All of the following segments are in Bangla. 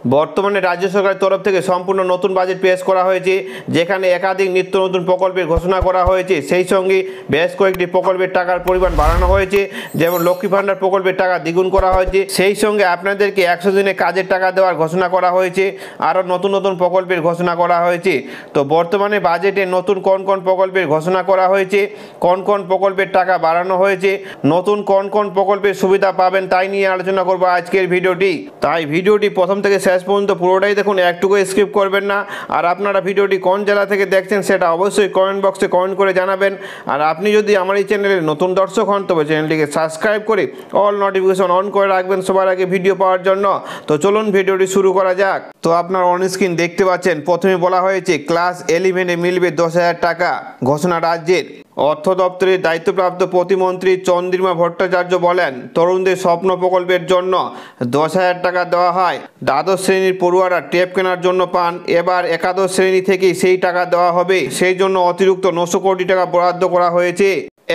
বর্তমানে রাজ্য সরকারের তরফ থেকে সম্পূর্ণ নতুন বাজেট পেশ করা হয়েছে, যেখানে একাধিক নিত্য নতুন প্রকল্পের ঘোষণা করা হয়েছে। সেই সঙ্গে বেশ কয়েকটি প্রকল্পের টাকার পরিমাণ বাড়ানো হয়েছে, যেমন লক্ষ্মী ভাণ্ডার প্রকল্পের টাকা দ্বিগুণ করা হয়েছে। সেই সঙ্গে আপনাদেরকে 100 দিনে কাজের টাকা দেওয়ার ঘোষণা করা হয়েছে, আরও নতুন নতুন প্রকল্পের ঘোষণা করা হয়েছে। তো বর্তমানে বাজেটে নতুন কোন কোন প্রকল্পের ঘোষণা করা হয়েছে, কোন কোন প্রকল্পের টাকা বাড়ানো হয়েছে, নতুন কোন কোন প্রকল্পের সুবিধা পাবেন, তাই নিয়ে আলোচনা করবো আজকের ভিডিওটি। তাই ভিডিওটি প্রথম থেকে শেষ পর্যন্ত পুরোটাই দেখুন, একটুকু স্কিপ করবেন না। আর আপনারা ভিডিওটি কোন জেলা থেকে দেখছেন সেটা অবশ্যই কমেন্ট বক্সে কমেন্ট করে জানাবেন। আর আপনি যদি আমার এই চ্যানেলের নতুন দর্শক হন তবে চ্যানেলটিকে সাবস্ক্রাইব করে অল নোটিফিকেশন অন করে রাখবেন সবার আগে ভিডিও পাওয়ার জন্য। তো চলুন ভিডিওটি শুরু করা যাক। তো আপনার অন স্ক্রিন দেখতে পাচ্ছেন, প্রথমে বলা হয়েছে ক্লাস 11-এ মিলবে 10,000 টাকা। ঘোষণা রাজ্যের অর্থ দপ্তরের দায়িত্বপ্রাপ্ত প্রতিমন্ত্রী চন্দ্রিমা ভট্টাচার্য বলেন, তরুণদের স্বপ্ন প্রকল্পের জন্য 10,000 টাকা দেওয়া হয়। দ্বাদশ শ্রেণীর পড়ুয়ারা টেপ কেনার জন্য পান, এবার একাদশ শ্রেণী থেকেই সেই টাকা দেওয়া হবে। সেই জন্য অতিরিক্ত 900 কোটি টাকা বরাদ্দ করা হয়েছে।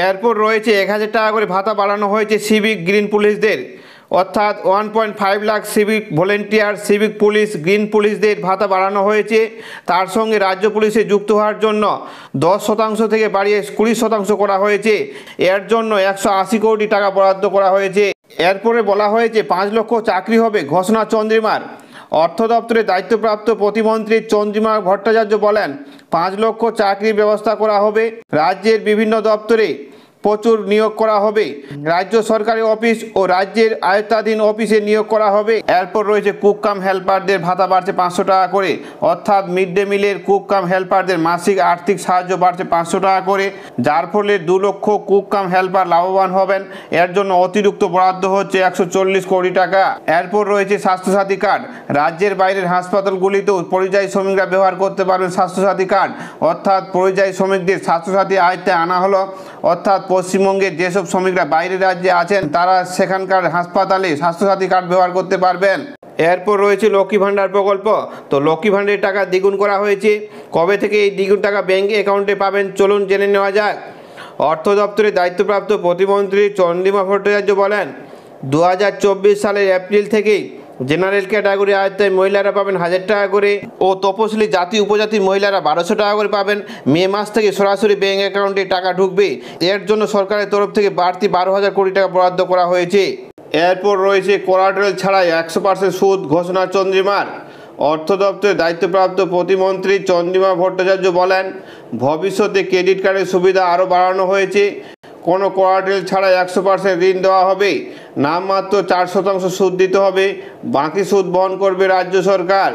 এরপর রয়েছে 1,000 টাকা করে ভাতা বাড়ানো হয়েছে সিভিক গ্রিন পুলিশদের, অর্থাৎ 1.5 lakh civic volunteer, civic police, green পুলিশদের ভাতা বাড়ানো হয়েছে। তার সঙ্গে রাজ্য পুলিশে যুক্ত হওয়ার জন্য 10% থেকে বাড়িয়ে 20% করা হয়েছে। এর জন্য 180 কোটি টাকা বরাদ্দ করা হয়েছে। এরপরে বলা হয়েছে 5 লক্ষ চাকরি হবে। ঘোষণা চন্দ্রিমার। অর্থ দপ্তরের দায়িত্বপ্রাপ্ত প্রতিমন্ত্রী চন্দ্রিমা ভট্টাচার্য বলেন, 5 লক্ষ চাকরির ব্যবস্থা করা হবে। রাজ্যের বিভিন্ন দপ্তরে প্রচুর নিয়োগ করা হবে। রাজ্য সরকারি অফিস ও রাজ্যের আয়ত্তাধীন অফিসে নিয়োগ করা হবে। এরপর রয়েছে কুক কাম হেল্পারদের ভাতা বাড়ছে 500 টাকা করে, অর্থাৎ মিড ডে মিলের কুক কাম হেল্পারদের মাসিক আর্থিক সাহায্য বাড়ছে 500 টাকা করে, যার ফলে 2 লক্ষ কুক কাম হেল্পার লাভবান হবেন। এর জন্য অতিরিক্ত বরাদ্দ হচ্ছে 140 কোটি টাকা। এরপর রয়েছে স্বাস্থ্যসাথী কার্ড। রাজ্যের বাইরের হাসপাতালগুলিতেও পরিযায়ী শ্রমিকরা ব্যবহার করতে পারবেন স্বাস্থ্যসাথী কার্ড, অর্থাৎ পরিযায়ী শ্রমিকদের স্বাস্থ্যসাথী আয়ত্তে আনা হলো। অর্থাৎ পশ্চিমবঙ্গের যেসব শ্রমিকরা বাইরের রাজ্যে আছেন তারা সেখানকার হাসপাতালে স্বাস্থ্যসাথী কার্ড ব্যবহার করতে পারবেন। এরপর রয়েছে লক্ষ্মী ভাণ্ডার প্রকল্প। তো লক্ষ্মী ভাণ্ডারের টাকা দ্বিগুণ করা হয়েছে। কবে থেকে এই দ্বিগুণ টাকা ব্যাঙ্ক অ্যাকাউন্টে পাবেন, চলুন জেনে নেওয়া যাক। অর্থ দপ্তরের দায়িত্বপ্রাপ্ত প্রতিমন্ত্রী চন্দ্রিমা ভট্টাচার্য বলেন, 2024 সালের এপ্রিল থেকেই জেনারেল ক্যাটাগরি আয়ত্তায় মহিলারা পাবেন 1,000 টাকা করে ও তপশিলি জাতি উপজাতির মহিলারা 1200 টাকা করে পাবেন। মে মাস থেকে সরাসরি ব্যাঙ্ক অ্যাকাউন্টে টাকা ঢুকবে। এর জন্য সরকারের তরফ থেকে বাড়তি 12,000 কোটি টাকা বরাদ্দ করা হয়েছে। এরপর রয়েছে কোলাটেরাল ছাড়াই 100% সুদ। ঘোষণা চন্দ্রিমার। অর্থ দপ্তরের দায়িত্বপ্রাপ্ত প্রতিমন্ত্রী চন্দ্রিমা ভট্টাচার্য বলেন, ভবিষ্যতে ক্রেডিট কার্ডের সুবিধা আরও বাড়ানো হয়েছে। কোনো কোলাটেরাল ছাড়াই 100% ঋণ দেওয়া হবে। নামমাত্র 4% সুদ দিতে হবে, বাকি সুদ বহন করবে রাজ্য সরকার।